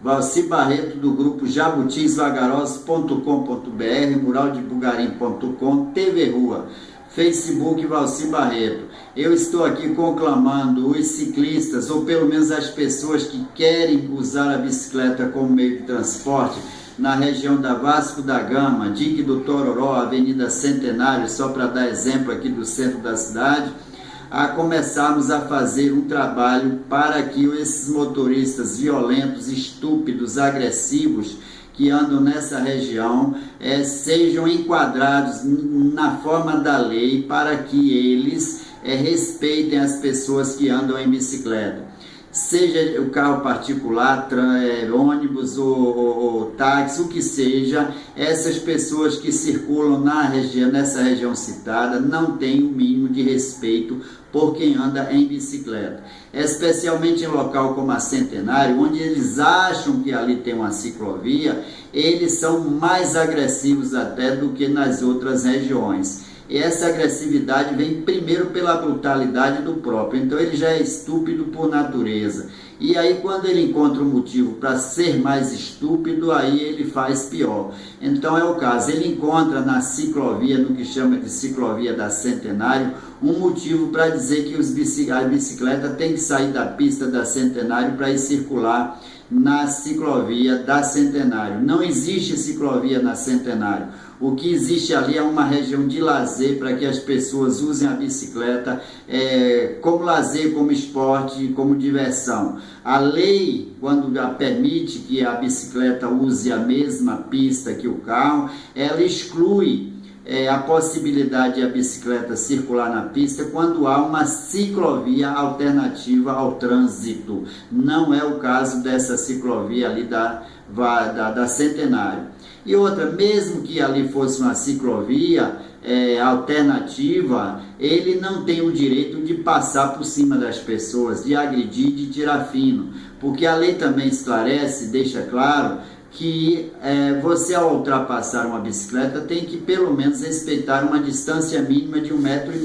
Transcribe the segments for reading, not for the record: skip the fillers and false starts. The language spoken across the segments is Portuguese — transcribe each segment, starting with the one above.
Valci Barreto, do grupo jabutisvagarosos.com.br, muraldebugarim.com, TV Rua, Facebook Valci Barreto. Eu estou aqui conclamando os ciclistas, ou pelo menos as pessoas que querem usar a bicicleta como meio de transporte, na região da Vasco da Gama, Dique do Tororó, Avenida Centenário, só para dar exemplo aqui do centro da cidade, a começarmos a fazer um trabalho para que esses motoristas violentos, estúpidos, agressivos que andam nessa região sejam enquadrados na forma da lei, para que eles respeitem as pessoas que andam em bicicleta. Seja o carro particular, ônibus ou táxi, o que seja, essas pessoas que circulam nessa região citada não têm o mínimo de respeito por quem anda em bicicleta. Especialmente em local como a Centenário, onde eles acham que ali tem uma ciclovia, eles são mais agressivos até do que nas outras regiões. E essa agressividade vem primeiro pela brutalidade do próprio, então ele já é estúpido por natureza. E aí quando ele encontra um motivo para ser mais estúpido, aí ele faz pior. Então é o caso, ele encontra na ciclovia, no que chama de ciclovia da Centenário, um motivo para dizer que a bicicleta tem que sair da pista da Centenário para ir circular na ciclovia da Centenário. Não existe ciclovia na Centenário. O que existe ali é uma região de lazer para que as pessoas usem a bicicleta como lazer, como esporte, como diversão. A lei, quando permite que a bicicleta use a mesma pista que o carro, ela exclui a possibilidade de a bicicleta circular na pista quando há uma ciclovia alternativa ao trânsito. Não é o caso dessa ciclovia ali da Centenário. E outra, mesmo que ali fosse uma ciclovia alternativa, ele não tem o direito de passar por cima das pessoas, de agredir, de tirar fino, porque a lei também esclarece, deixa claro, que você, ao ultrapassar uma bicicleta, tem que pelo menos respeitar uma distância mínima de 1,5 metro.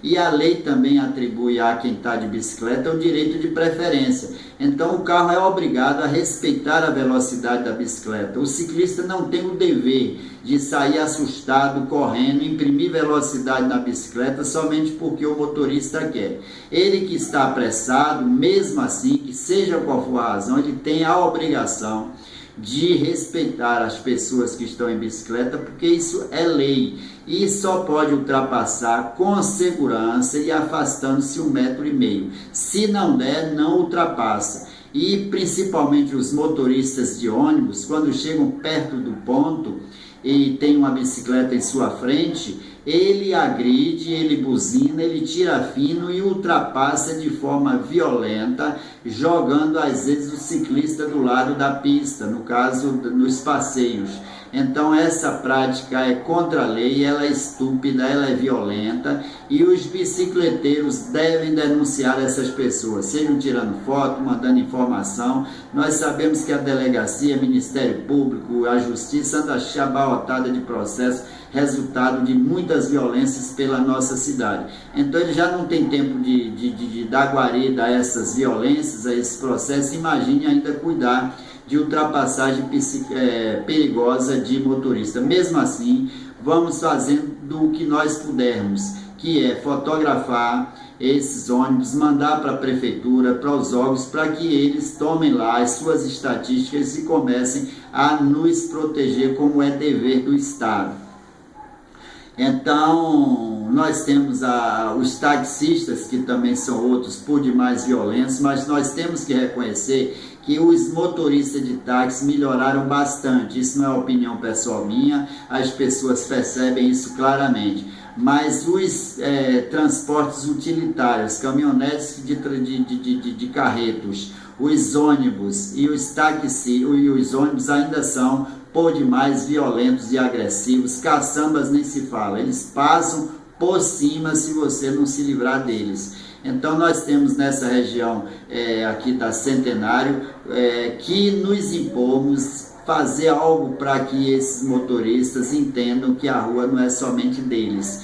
E a lei também atribui a quem está de bicicleta o direito de preferência. Então o carro é obrigado a respeitar a velocidade da bicicleta. O ciclista não tem o dever de sair assustado, correndo, imprimir velocidade na bicicleta somente porque o motorista quer. Ele que está apressado, mesmo assim, que seja qual for a razão, ele tem a obrigação de respeitar as pessoas que estão em bicicleta, porque isso é lei, e só pode ultrapassar com segurança e afastando-se 1,5 metro. Se não der, não ultrapassa. E principalmente os motoristas de ônibus, quando chegam perto do ponto e tem uma bicicleta em sua frente, ele agride, ele buzina, ele tira fino e ultrapassa de forma violenta, jogando às vezes o ciclista do lado da pista, no caso nos passeios. Então essa prática é contra a lei, ela é estúpida, ela é violenta, e os bicicleteiros devem denunciar essas pessoas, sejam tirando foto, mandando informação. Nós sabemos que a delegacia, Ministério Público, a Justiça anda abarrotada de processo, resultado de muitas violências pela nossa cidade. Então ele já não tem tempo de dar guarida a essas violências, a esse processo. Imagine ainda cuidar de ultrapassagem perigosa de motorista. Mesmo assim, vamos fazendo o que nós pudermos, que é fotografar esses ônibus, mandar para a prefeitura, para os órgãos, para que eles tomem lá as suas estatísticas e comecem a nos proteger, como é dever do Estado. Então, nós temos os taxistas, que também são outros por demais violentos, mas nós temos que reconhecer que os motoristas de táxi melhoraram bastante. Isso não é opinião pessoal minha, as pessoas percebem isso claramente. Mas os transportes utilitários, caminhonetes de carretos, os ônibus e os táxis e os ônibus ainda são por demais violentos e agressivos. Caçambas nem se fala, eles passam por cima se você não se livrar deles. Então nós temos nessa região aqui da Centenário que nos impomos fazer algo para que esses motoristas entendam que a rua não é somente deles.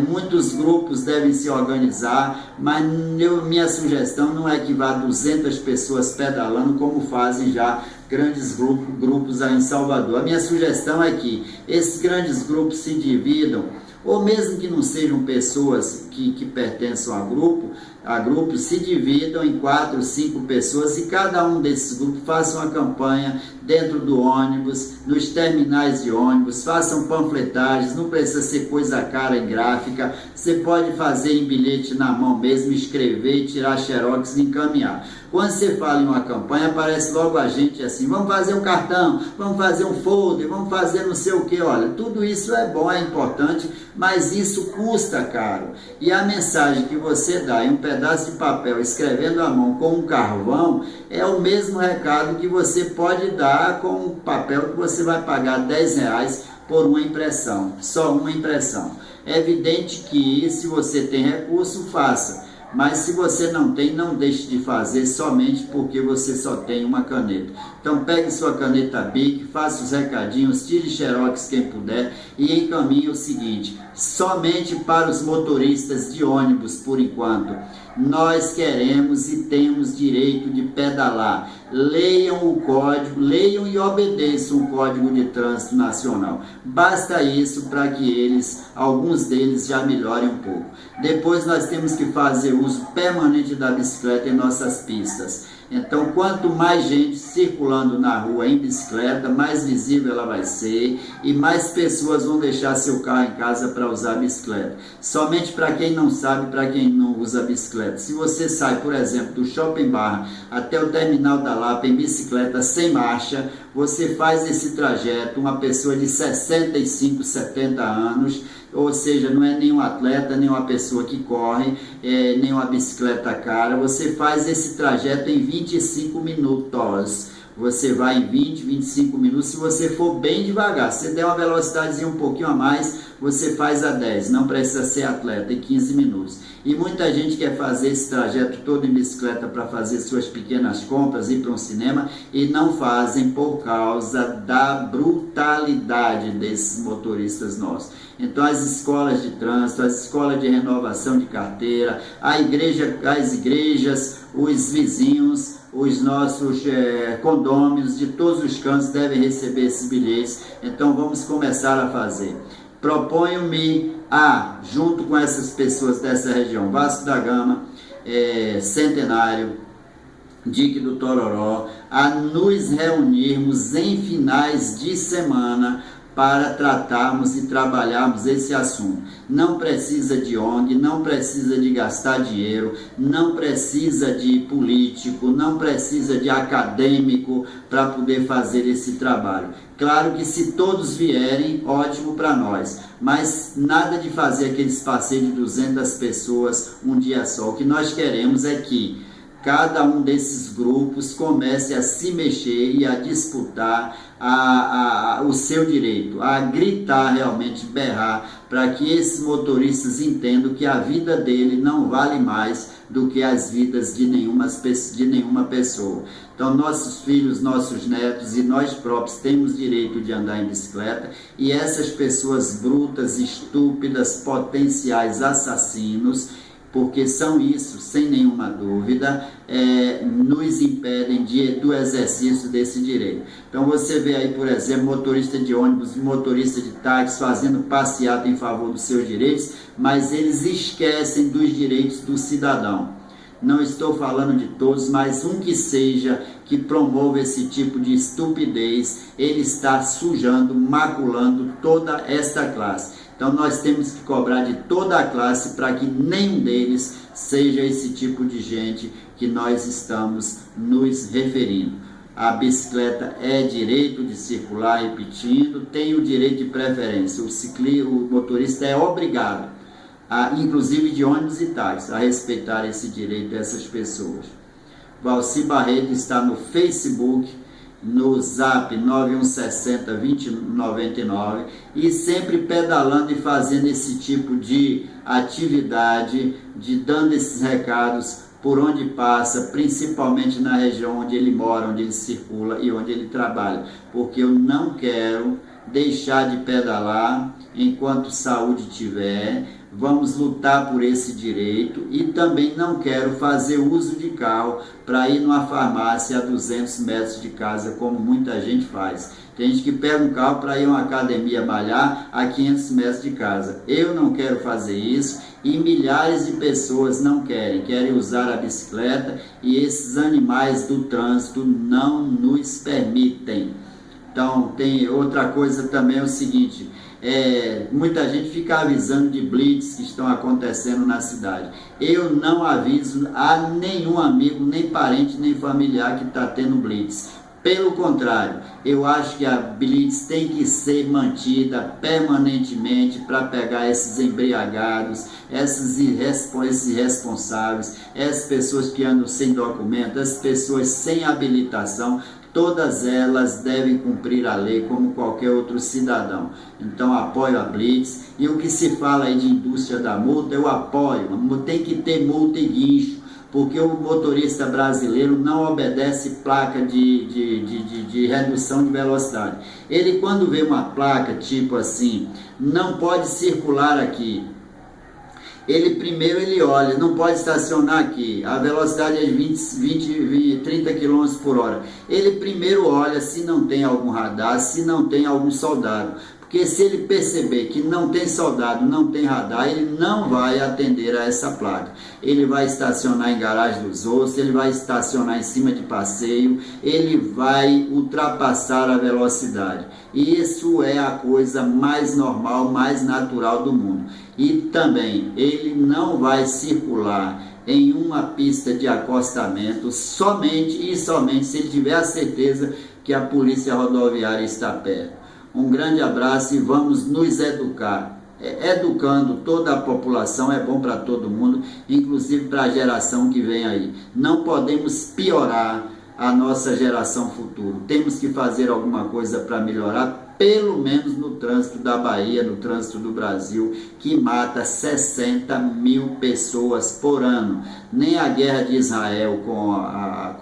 Muitos grupos devem se organizar, mas minha sugestão não é que vá 200 pessoas pedalando como fazem já grandes grupos aí em Salvador. A minha sugestão é que esses grandes grupos se dividam, ou mesmo que não sejam pessoas que pertençam a grupos, se dividam em 4 ou 5 pessoas e cada um desses grupos faça uma campanha dentro do ônibus, nos terminais de ônibus, façam panfletagens, não precisa ser coisa cara em gráfica, você pode fazer em bilhete na mão mesmo, escrever, tirar xerox e encaminhar. Quando você fala em uma campanha, aparece logo a gente assim, vamos fazer um cartão, vamos fazer um folder, vamos fazer não sei o que, olha, tudo isso é bom, é importante, mas isso custa caro. E a mensagem que você dá em um pedaço de papel, escrevendo à mão com um carvão, é o mesmo recado que você pode dar com um papel que você vai pagar R$10 por uma impressão, só uma impressão. É evidente que se você tem recurso, faça. Mas se você não tem, não deixe de fazer somente porque você só tem uma caneta. Então pegue sua caneta Bic, faça os recadinhos, tire xerox quem puder e encaminhe o seguinte, somente para os motoristas de ônibus por enquanto. Nós queremos e temos direito de pedalar. Leiam o código, leiam e obedeçam o Código de Trânsito Nacional. Basta isso para que alguns deles já melhorem um pouco. Depois nós temos que fazer uso permanente da bicicleta em nossas pistas. Então, quanto mais gente circulando na rua em bicicleta, mais visível ela vai ser e mais pessoas vão deixar seu carro em casa para usar a bicicleta. Somente para quem não sabe, para quem não usa a bicicleta. Se você sai, por exemplo, do Shopping Barra até o Terminal da Lapa em bicicleta sem marcha, você faz esse trajeto, uma pessoa de 65, 70 anos, ou seja, não é nenhum atleta, nem uma pessoa que corre, nem uma bicicleta cara, você faz esse trajeto em 25 minutos. Você vai em 20, 25 minutos, se você for bem devagar. Se você der uma velocidade um pouquinho a mais, você faz a 10, não precisa ser atleta, em 15 minutos. E muita gente quer fazer esse trajeto todo em bicicleta para fazer suas pequenas compras, ir para um cinema, e não fazem por causa da brutalidade desses motoristas nossos. Então as escolas de trânsito, as escolas de renovação de carteira, as igrejas, os vizinhos, os nossos condôminos de todos os cantos devem receber esses bilhetes. Então vamos começar a fazer. Proponho-me junto com essas pessoas dessa região, Vasco da Gama, Centenário, Dique do Tororó, a nos reunirmos em finais de semana para tratarmos e trabalharmos esse assunto. Não precisa de ONG, não precisa de gastar dinheiro, não precisa de político, não precisa de acadêmico para poder fazer esse trabalho. Claro que se todos vierem, ótimo para nós, mas nada de fazer aqueles passeios de 200 pessoas um dia só. O que nós queremos é que cada um desses grupos comece a se mexer e a disputar o seu direito, a gritar realmente, berrar, para que esses motoristas entendam que a vida dele não vale mais do que as vidas de nenhuma pessoa. Então nossos filhos, nossos netos e nós próprios temos direito de andar em bicicleta, e essas pessoas brutas, estúpidas, potenciais assassinos, porque são isso, sem nenhuma dúvida, nos impedem do exercício desse direito. Então você vê aí, por exemplo, motorista de ônibus, motorista de táxi fazendo passeata em favor dos seus direitos, mas eles esquecem dos direitos do cidadão. Não estou falando de todos, mas um que seja, que promova esse tipo de estupidez, ele está sujando, maculando toda esta classe. Então nós temos que cobrar de toda a classe para que nenhum deles seja esse tipo de gente que nós estamos nos referindo. A bicicleta é direito de circular, repetindo, tem o direito de preferência. O motorista é obrigado, inclusive de ônibus e táxi, a respeitar esse direito dessas pessoas. Valci Barreto está no Facebook, no Zap 9160-2099 e sempre pedalando e fazendo esse tipo de atividade, dando esses recados por onde passa, principalmente na região onde ele mora, onde ele circula e onde ele trabalha, porque eu não quero deixar de pedalar enquanto saúde tiver, vamos lutar por esse direito, e também não quero fazer uso de carro para ir numa farmácia a 200 metros de casa, como muita gente faz. Tem gente que pega um carro para ir a uma academia malhar a 500 metros de casa. Eu não quero fazer isso, e milhares de pessoas não querem usar a bicicleta, e esses animais do trânsito não nos permitem. Então, tem outra coisa também, é o seguinte, muita gente fica avisando de blitz que estão acontecendo na cidade. Eu não aviso a nenhum amigo, nem parente, nem familiar que está tendo blitz. Pelo contrário, eu acho que a blitz tem que ser mantida permanentemente para pegar esses embriagados, esses irresponsáveis, essas pessoas que andam sem documento, essas pessoas sem habilitação. Todas elas devem cumprir a lei como qualquer outro cidadão. Então apoio a blitz. E o que se fala aí de indústria da multa, eu apoio. Tem que ter multa e guincho, porque o motorista brasileiro não obedece placa de redução de velocidade. Ele, quando vê uma placa tipo assim, não pode circular aqui, primeiro ele olha, não pode estacionar aqui, a velocidade é de 30 km por hora. Ele primeiro olha se não tem algum radar, se não tem algum soldado. Porque se ele perceber que não tem soldado, não tem radar, ele não vai atender a essa placa. Ele vai estacionar em garagem dos outros, ele vai estacionar em cima de passeio, ele vai ultrapassar a velocidade. E isso é a coisa mais normal, mais natural do mundo. E também, ele não vai circular em uma pista de acostamento somente se ele tiver a certeza que a polícia rodoviária está perto. Um grande abraço e vamos nos educar. Educando toda a população é bom para todo mundo, inclusive para a geração que vem aí. Não podemos piorar a nossa geração futura. Temos que fazer alguma coisa para melhorar, pelo menos no trânsito da Bahia, no trânsito do Brasil, que mata 60 mil pessoas por ano. Nem a guerra de Israel com a